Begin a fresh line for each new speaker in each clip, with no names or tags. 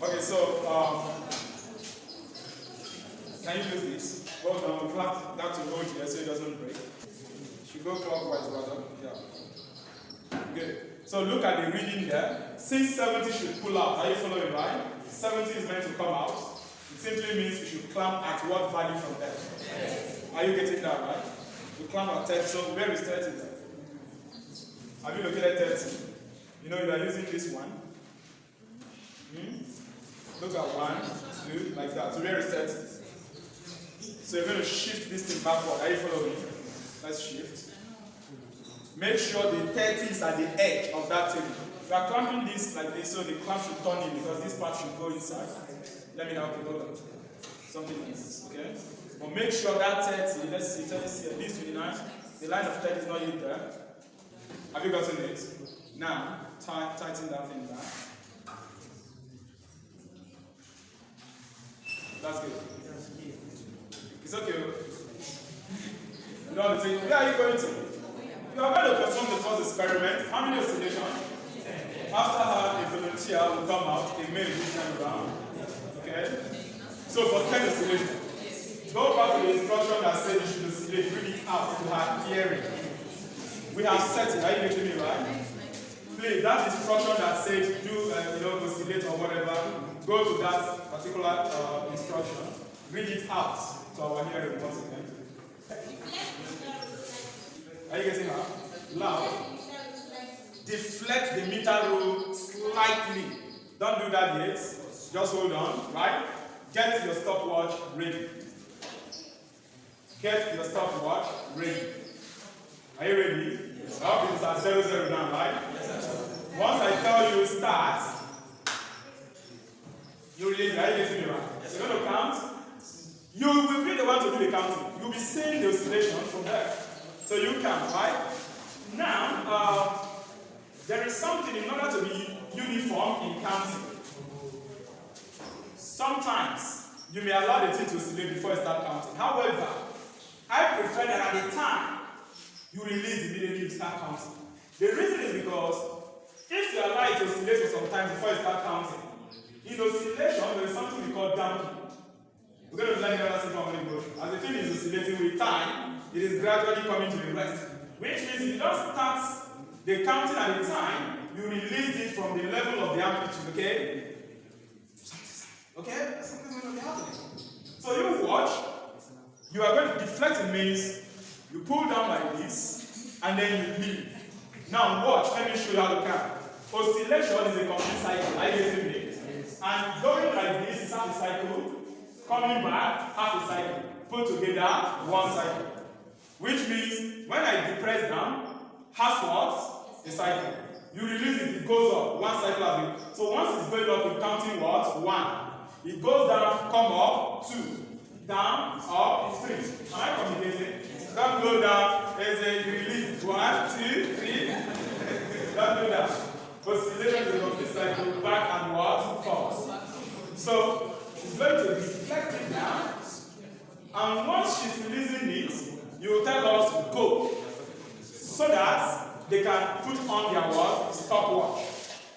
Okay, so can you use this? Well done. We clap that to hold here so it doesn't break. Should go clockwise rather. Yeah. Good. So look at the reading there. Since 70 should pull out, are you following right? 70 is meant to come out. It simply means you should clamp at what value from there? Yes. Are you getting that right? You clamp at 30. So where is 30 there? Have you located 30? You know you are using this one. Look at 1, 2, like that. So where is 30? So you're going to shift this thing backward. Are you following? Let's shift. Make sure the 30 is at the edge of that table. You are clamping this like this, so the clamp should turn in because this part should go inside. Let me help you. Hold on. Something like this, okay? But make sure that 30, let's see, 30, at least 29. The line of 30 is not yet there. Have you gotten it? Now, tighten that thing down. That's good. It's okay. You know what I'm saying? Where are you going to? You are going to perform the first experiment. How many oscillations? After her, a volunteer will come out, a male this time around. Okay? So for 10 oscillations, go back to the instruction that said you should oscillate, bring it out to her hearing. We have set it. Are you getting me right? Please, that instruction that said do oscillate or whatever, go to that particular instruction, read it out to our hearing once again. Are you getting her? Loud. Deflect the meter rule slightly. Don't do that yet. Just hold on, right? Get your stopwatch ready. Get your stopwatch ready. Are you ready? Yes. I hope it's at 00 now, right? Yes, sir. Once I tell you start, you release. Are you getting me right? Yes. You're going to count. You will be the one to do the counting. You'll be seeing the oscillation from there. So you count, right? Now, there is something in order to be uniform in counting. Sometimes you may allow the thing to oscillate before you start counting. However, I prefer that at the time you release immediately you start counting. The reason is because if you allow it to oscillate for some time before you start counting, in oscillation there is something we call damping. We're going to learn another simple motion. As the thing is oscillating with time, it is gradually coming to the rest. Which means if you don't start the counting at the time, you release it from the level of the amplitude, okay? Okay? Something's going to be happening. So you watch, you are going to deflect. It means you pull down like this, and then you leave. Now watch, let me show you how to count. Oscillation is a complete cycle. Are you getting me? And going like this is half a cycle. Coming back, half a cycle. Put together, one cycle. Which means, when I depress down, half what? A cycle. You release it, it goes up. One cycle of it. So once it's going up, you're counting what? 1. It goes down, come up, 2. Down, up, 3. Am I communicating? Don't go down, there's a release. 1, 2, 3. Don't do that. Oscillation is a complete cycle, back and what? Forward. So, she's going to deflect it down, and once she's releasing it, you will tell us go, so that they can put on their what? Stopwatch.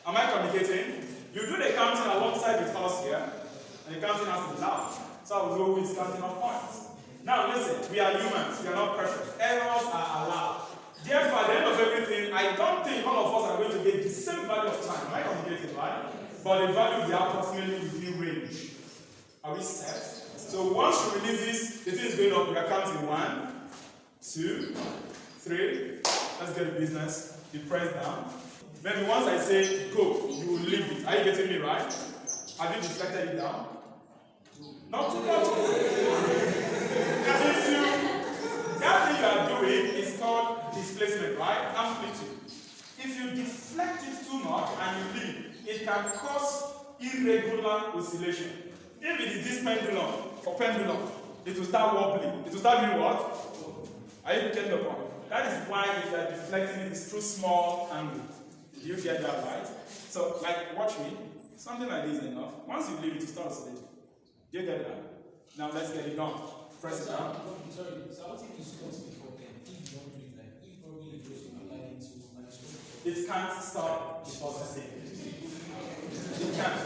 Am I communicating? You do the counting alongside with us here, and the counting has to be loud, so I will know who is counting off points. Now listen, we are humans, we are not perfect. Errors are allowed. Therefore, at the end of everything, I don't think all of us are going to get the same value of time. Am I communicating, right? But the value will be approximately within range. Are we set? So once you release this, the thing is going up. We are counting 1, 2, 3. Let's get the business. You press down. Maybe once I say go, you will leave it. Are you getting me right? Have you deflected it down? Not too much. That thing you are doing is called displacement, right? Amplitude. If you deflect it too much and you leave, it can cause irregular oscillation. If it is this pendulum, for pendulum, it will start wobbling. It will start doing what? Are you getting the point? That is why if you are deflecting it, it's too small angle. Do you get that right? So, like, watch me. Something like this is enough. Once you leave it, to start oscillating. Do you get that? Now let's get it done. Press it down.
Sorry, so what if you stop before then? If you don't do it like, if probably you just apply it to my stroke.
It can't stop before the same. It can't.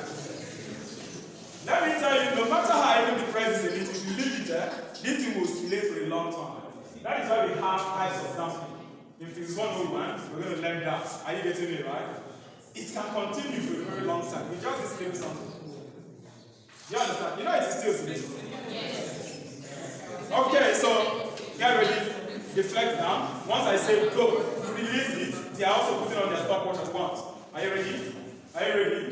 no matter how heavy the price is a little, if you leave it there, this thing will oscillate for a long time. That is why we have types of damping. In physics 101, we're going to learn that. Are you getting it right? It can continue for a very long time. We just explain something. You understand? You know it is still oscillating. Okay, so get ready. Deflect down. Once I say go, release it. They are also putting on their stopwatch at once. Are you ready? Are you ready?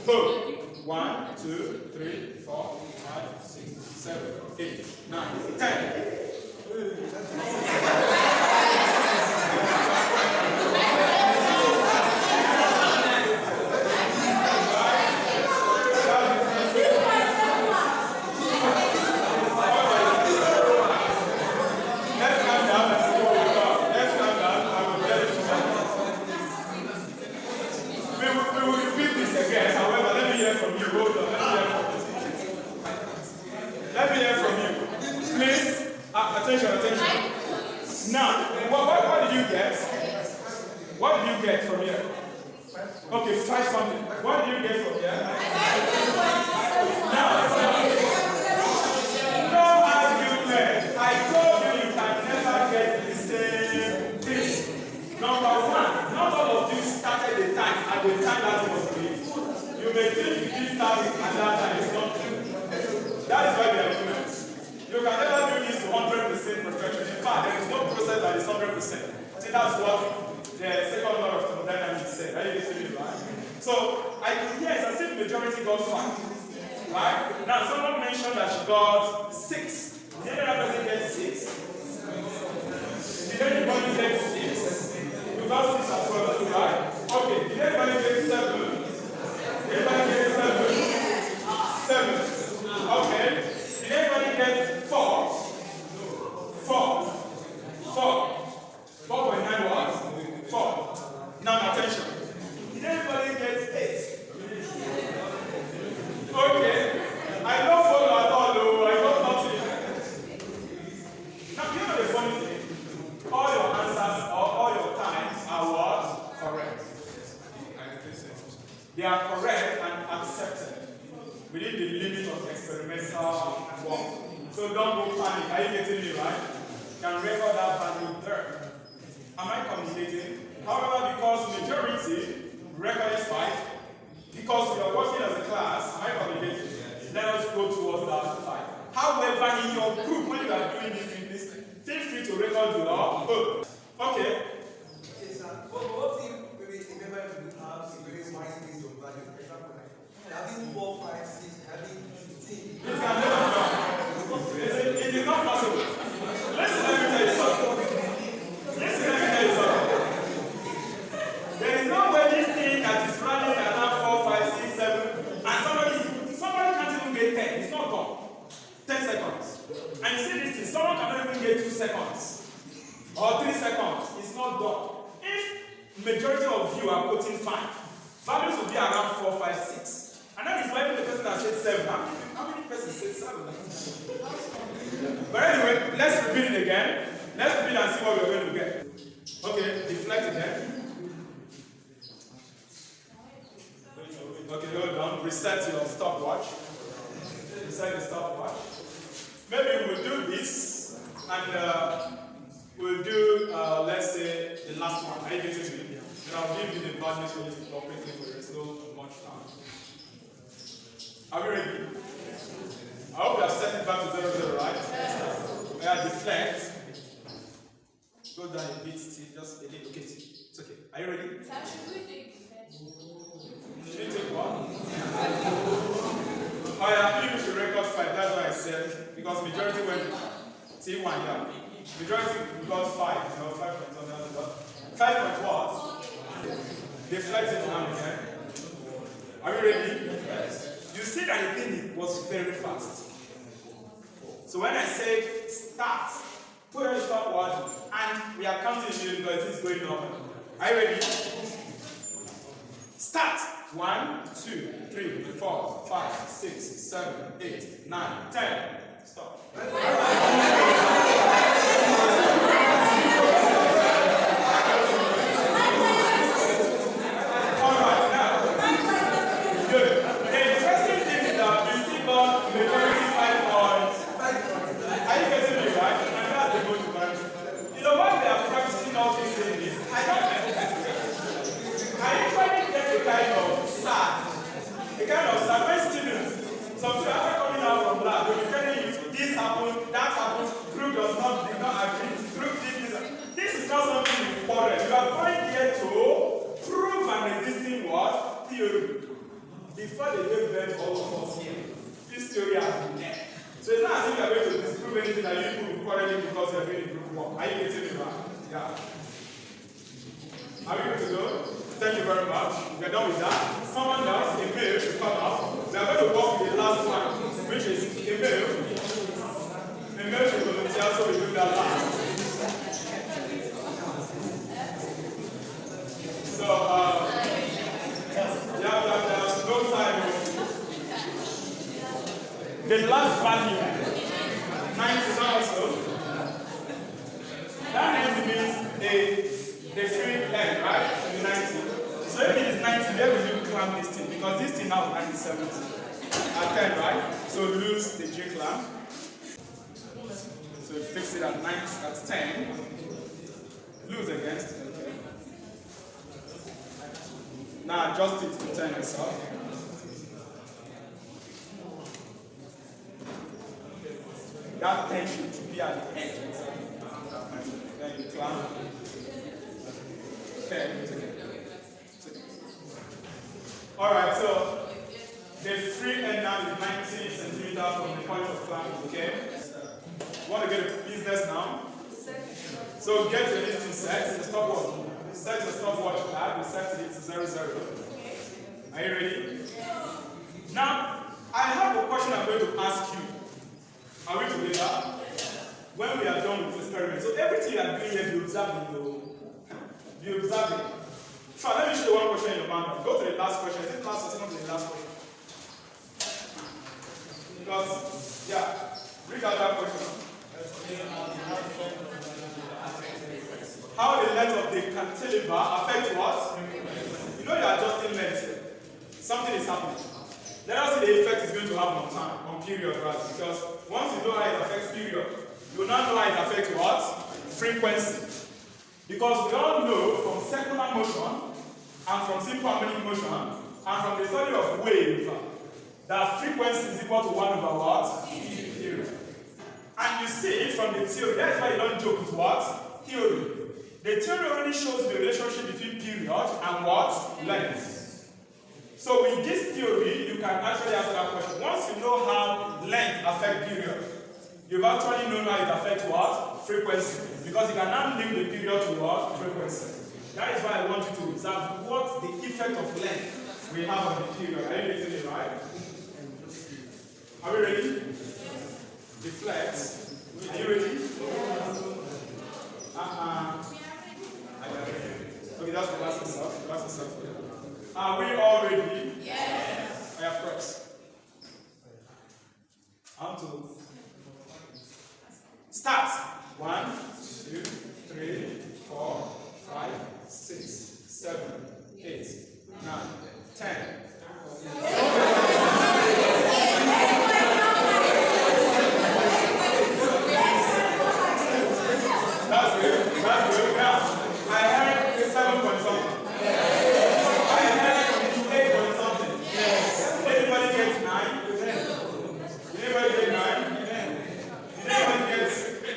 Go. 1, 2, 3, 4, 5, 6, 7, 8, 9, 10. Attention. Now, what did you get? What did you get from here? Okay, 5 something. What did you get from here? Now, no argument. I told you you can never get the same thing. Number one, not all of you started the time at the time that was created. You may think you did start at that time. It's not true. That is why we are humans. You can never do this to 100% perfection. In fact, there is no process that is 100%. See, that's what the second law of thermodynamics said. Are you getting it right? So, I can hear it's as if the majority got 5. Right? Now, someone mentioned that she got 6. Did another person get 6? Did anybody get 6? You got 6 as well, right? Okay, did anybody get 7? Did anybody get 7? 7. Okay. Did anybody get 4? 4. 4. 4.9 what? 4. Now attention. Did anybody get 8? Okay. I don't follow at all though. I got nothing. Now you know the funny thing? All your answers or all your times are what? Correct. They are correct and accepted within the limit of experimental work. So don't go panic. Are you getting me right? You can record that value there. Am I communicating? However, because majority recorded 5, because we are working as a class, am I communicating? Let us go towards that 5. However, in your group, when you are doing this, feel free to record your own. Okay.
What if maybe a member of the house is very wise based on value? For example, like having 4, 5, 6, having 15.
It can never come. It is not possible. Listen, let me tell you something. There is no way this thing that is running around 4, 5, 6, 7, and somebody can't even get 10. It's not gone. 10 seconds. And you see this thing, someone cannot even get 2 seconds or 3 seconds. It's not done. If majority of you are quoting 5, values will be around 4, 5, 6. And that is why even the person that said 7. How many persons said 7? But anyway, let's repeat it again. Let's repeat and see what we're going to get. Okay, deflect again. Okay, hold on. Reset your stopwatch. Reset the stopwatch. Maybe we'll do this and we'll do, let's say, the last one. Are you getting me? Then I'll give you the values for you to calculate for there's no much time. Are we ready? I hope we have set it back to 0, 0, right? Yeah, deflect. Go down a bit, still, just a little. Okay, it's okay. Are you ready? Should we take one? Oh yeah, I think we should record 5. That's what I said. Because majority went T1, yeah. Majority got 5, you know, 5 points on the other. 5 point what? Deflect it down again. Are you ready? Yes. You see that the thing was very fast. So when I said start, put on the stopwatch, and we are counting it because it is going up. Are you ready? Start. 1, 2, 3, 4, 5, 6, 7, 8, 9, 10. Stop. Alright, now. Good. The interesting thing is that you still got before they gave birth to all of us here, this theory has been there. So it's not as if you are going to disprove anything that you people will quarreling because you are doing a group work. Are you getting it right? Yeah. Are we good to go? Thank you very much. We are done with that. Someone else, a male, should come out. We are going to work with the last one, which is a male. A male should volunteer, so we do that last. So, there's no time. The last value, 90 also. That 90 means the free end, right? The 90. So if it is 90, where will you clamp this thing? Because this thing now is 70. At 10, right? So lose the J clamp. So fix it at 9, at 10. Lose against. Okay. Now adjust it to 10 yourself. That tension should be at the end. Then you clamp. Okay. Alright, so the free end now is 90 centimeters from the point of clamp, okay? Want to get a business now? So get your listing set, the stopwatch. Set your stopwatch back, we set it to 00. Are you ready? Now, I have a question I'm going to ask you. Are we together? When we are done with this experiment, so everything you are doing here, be observing, be observing. So let me show you one question in your manual. Go to the last question. Is it last or second to the last question? Because, yeah, read out that question. How the length of the cantilever affects what? You know you are adjusting length. Something is happening. Let us see the effect it's going to have on time, on period, right? Because once you know how it affects period, you will now know how it affects what? Frequency. Because we all know from circular motion and from simple harmonic motion and from the study of wave that frequency is equal to 1 over what? Period. And you see from the theory, that's why you don't joke with what? Theory. The theory already shows the relationship between period and what? Length. So with this theory, you can actually answer that question. Once you know how length affects period, you've actually known how it affects what? Frequency. Because you can now link the period to what? Frequency. That is why I want you to observe what the effect of length we have on the period. Are you getting it right? Are we ready? Deflect. Are you ready? Okay, that's the last stuff. That's the stuff. Are we all ready? Yes. I have press. On to start. 1, 2, 3, 4, 5, 6, 7, 8, 9, 10. That's good. That's good. Now, I heard 7 point something. I heard 8 point something. Did anybody get 9? Did anybody get 9? Did anybody get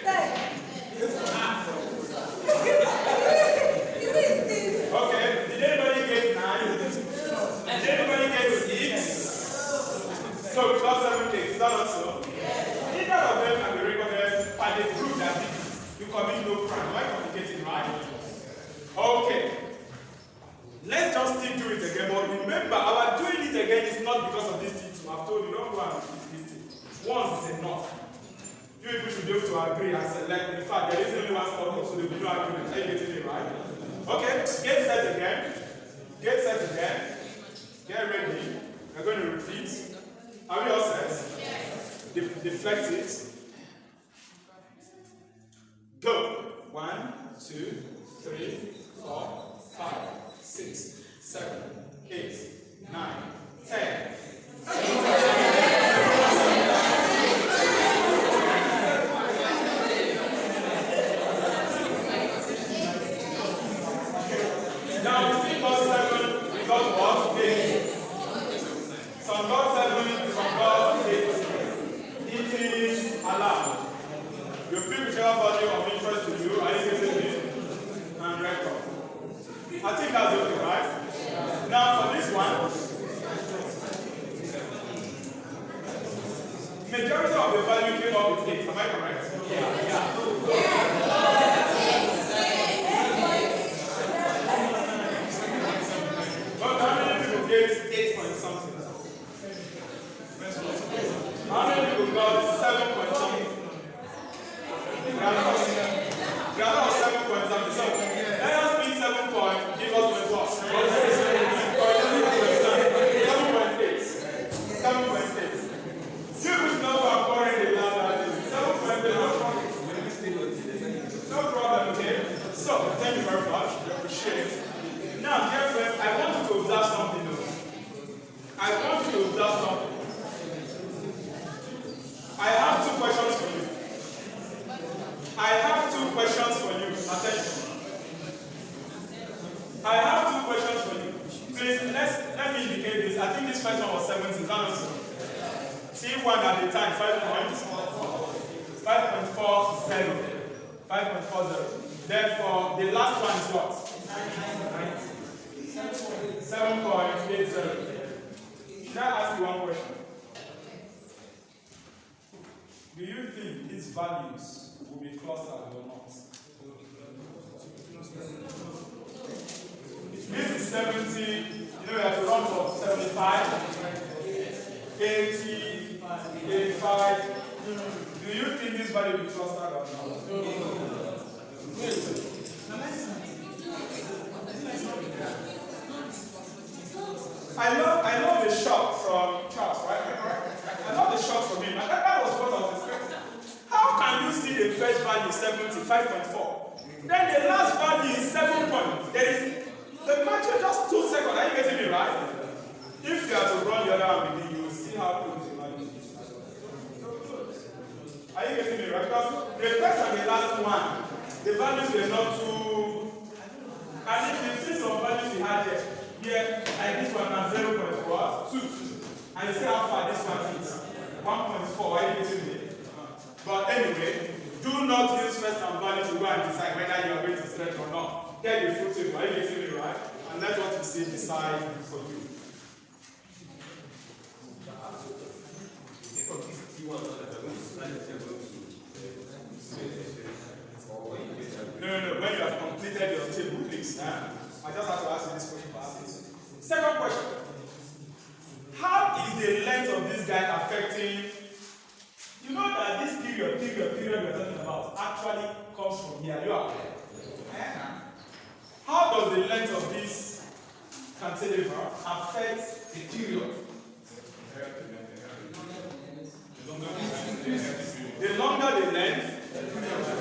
10? Okay. Did anybody get 9? Did anybody get 6? So we got 7 things. Is that also? Either of them can be recorded by the group that did it. You commit no crime. Why complicating, right? Okay. Let's just still do it again. But remember, our doing it again is not because of this thing. I've told you, don't go and repeat this thing. Once is enough. You people should be able to agree and select. In fact, there is only one stop, so there will be no argument. Are you getting it right? Okay, get set again. Get set again. Get ready. We're going to repeat. Are we all set? Yes. Deflect it. Go. 1, 2, 3, 4, 5, 6, 7, 8, 9, 10. Now we see got 7, we got what? 8. Some got 7, some got 8. It is allowed. You pick whichever value of interest to you, are you getting it? And record. I think that's okay, right? Now for this one, Majority of the value came up with 8. Am I correct? Yeah. But how many people get 8 point something? How many people got 7 point something? Grammar of 7 point something. So let us pick 7 point, give us point what? 7.8. 7.8. You will know I'm pouring the land. 7.8. No problem, okay? So thank you very much. I appreciate it. Now, dear friends, I want you to observe something though. I want you to observe something. I have 2 questions for you. I have 2 questions for you. Attention. I have 2 questions for you. Please, let me indicate this. I think this first one was 70. Is that not so? See one at a time. 5.40. 5.40. Therefore, the last one is what? 7.80. Should I ask you one question? Do you think these values will be clustered or not? This is 70. You know, we have to run for 75, 80, 85. Do you think this value will be clustered or not? I love the shot from Charles, right? I love the shot from him. And that was what I was expecting. How can you see the first value 75.4? Then the last value is 7 points. There is the match is just 2 seconds. Are you getting me right? If you are to run the other one with you, you will see how close the value is. Are you getting me right? Because the first and the last one, the values were not too. And if you see some values we had here, like this one now 0.2. And you see how far this one is. 1.4. Are you getting me? But anyway, do not use first and value to go and decide whether you are going to stretch or not. Get the full table. Are you getting me right? And let what you see decide for you. No. When you have completed your table, please. I just have to ask you this question. Second question. How is the length of this guy affecting? You know that this period we're talking about actually comes from here. You are aware? How does the length of this cantilever affect the period? The longer the length,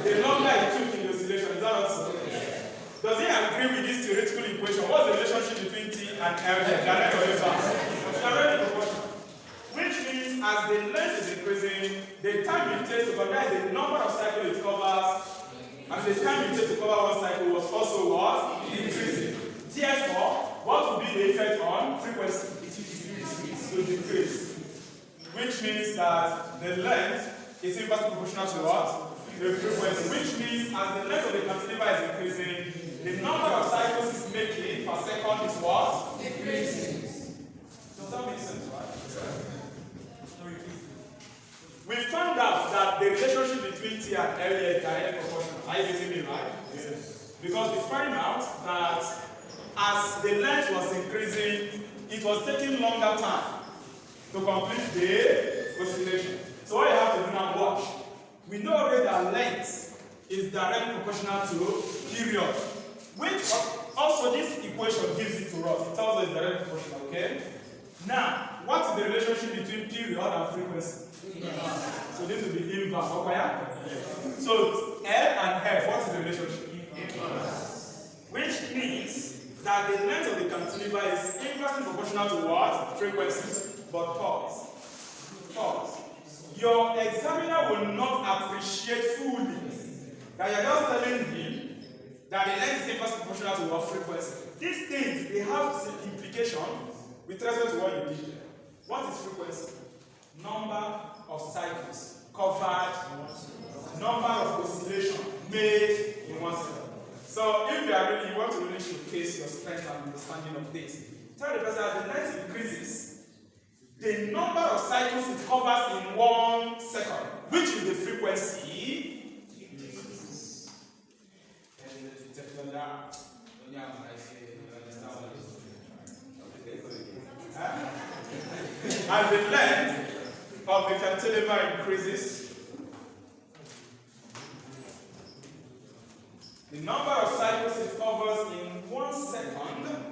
the longer it took in the oscillation. Is that also? Does he agree with this theoretical equation? What's the relationship between T and L? Direct or inverse? Direct proportion. Which means as the length is increasing, the time it takes to cover the number of cycles it covers, and the time it takes to cover one cycle was also what? Increasing. Therefore, what will be the effect on frequency? It will decrease. Which means that the length is inversely proportional to what? The frequency. Which means as the length of the cantilever is increasing, the number of cycles it's making per second is what? Decreasing. Does that make sense, right? We found out that the relationship between T and L is directly proportional. Are you getting me right? Yes. Because we find out that as the length was increasing, it was taking longer time to complete the oscillation. So what you have to do now, watch. We know already that length is directly proportional to period. Which also this equation gives it to us. It tells us it's directly proportional, okay? Now, what is the relationship between period and frequency? So this will be inverse, okay? So L and F, what is the relationship? Which means that the length of the cantilever is inversely proportional to what? Frequency. But pause. Your examiner will not appreciate fully that you're just telling him that the length is inversely proportional to what? Frequency. These things, they have some implication with respect to what you did. What is frequency? Number of cycles covered, number of oscillations made in one second. So if you want to really showcase your strength and understanding of this, tell the person as the length increases, the number of cycles it covers in 1 second, which is the frequency. As the length of the cantilever increases, the number of cycles it covers in 1 second,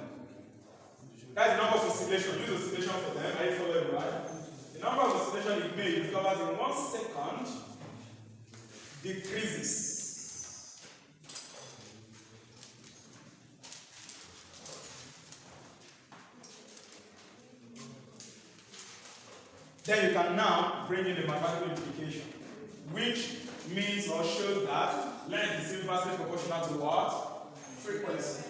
that's the number of oscillation. Use oscillation for them. Are you following, right? The number of oscillation it covers in 1 second decreases. Then you can now bring in the mathematical implication, which means or shows that length is inversely proportional to what? Frequency.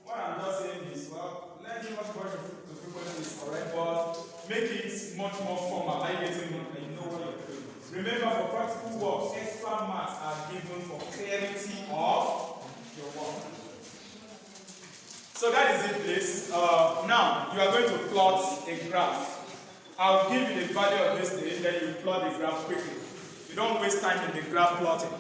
What I'm just saying is, well, length inversely proportional to frequency is correct, but make it much more formal. I get it, you know what you're doing. Remember, for practical work, extra marks are given for clarity of your work. So that is it, please. Now, you are going to plot a graph. I'll give you the value of this thing, then you plot the graph quickly. You don't waste time in the graph plotting.